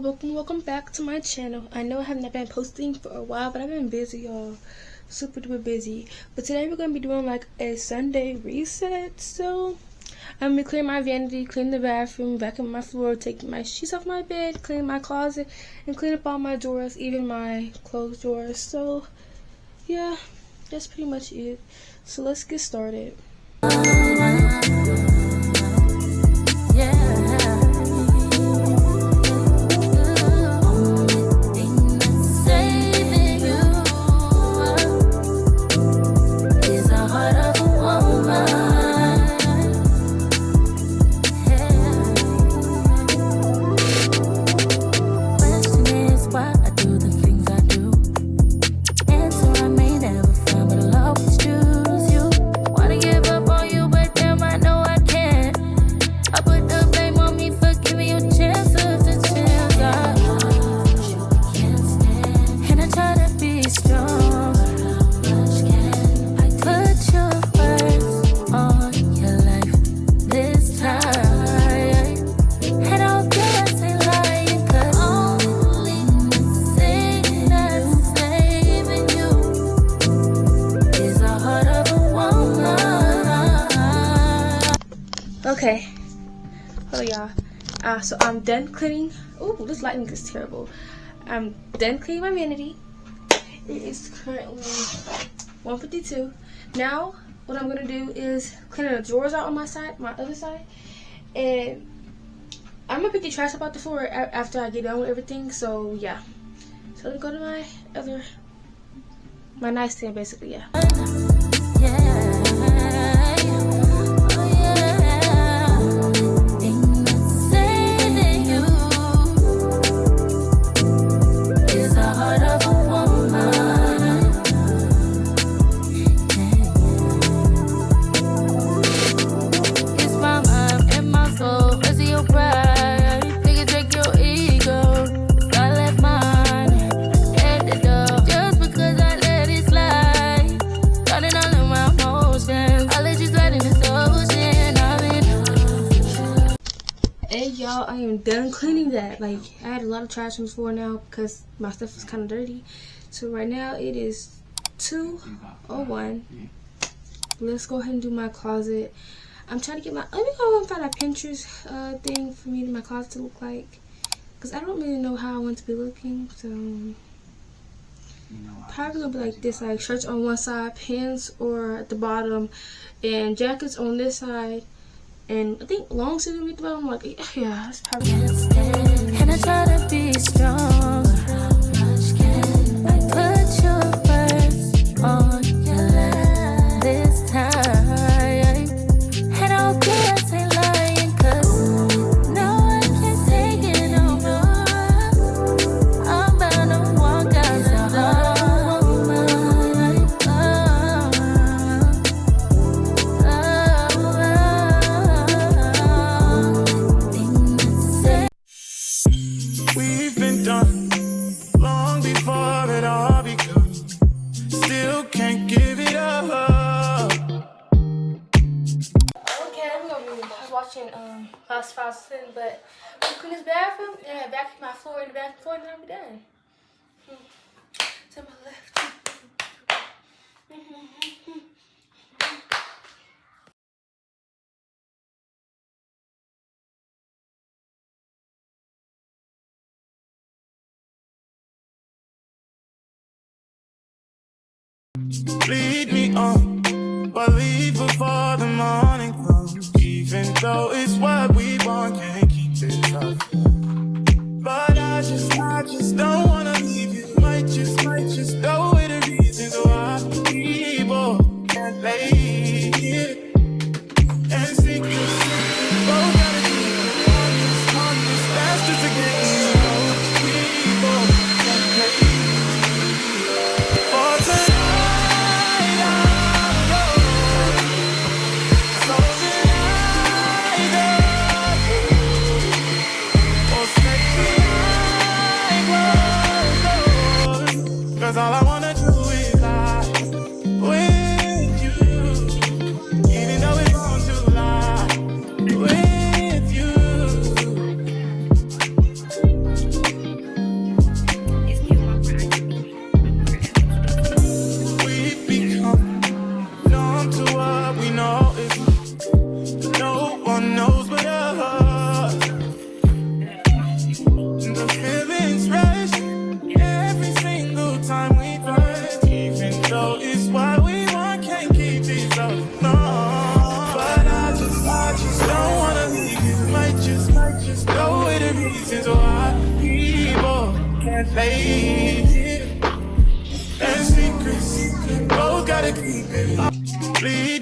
y'all, welcome back to my channel. I know I have not been posting for a while, but I've been busy, y'all, super duper busy. But today we're gonna be doing like a Sunday reset. So I'm gonna clear my vanity, clean the bathroom, vacuum my floor, take my sheets off my bed, clean my closet, and clean up all my drawers, even my clothes drawers. So yeah, that's pretty much it. So let's get started. Okay, hello y'all. So I'm done cleaning. Oh, this lighting is terrible. I'm done cleaning my vanity. It is currently 1:52. Now, what I'm gonna do is clean the drawers out on my other side, and I'm gonna pick the trash up out the floor after I get done with everything. So yeah. So let's go to my nightstand, basically. Yeah. Hey y'all, I am done cleaning that. Like, I had a lot of trash on the floor now because my stuff is kind of dirty. So right now it is 2:01. Let's go ahead and do my closet. I'm trying to get let me go and find a Pinterest thing for me in my closet to look like, because I don't really know how I want to be looking. So probably gonna be like this, like shirts on one side, pants or at the bottom, and jackets on this side. And I think long sleeves at the bottom. Like, yeah, that's probably it. And I try to be strong. I put you first on your life this time. And I hope you ain't lying, 'cause no, I can't take it no more. I'm about to walk out the door. Long before it all begun, still can't give it up. Okay, I'm gonna be watching Lost Files, but I'm clean this bathroom and I vacuum my floor in the bathroom floor, and then I'll be done. To my left. Lead me on, but leave before the morning comes. Even though it's what we want, can't keep it up. But I just don't wanna leave you. Might just go with the reasons why people can't lay here and seek the both gotta keep on this, that's just to get you. People can't lay for tonight. So tonight, oh, lay here. And secrets, both gotta keep it. Please.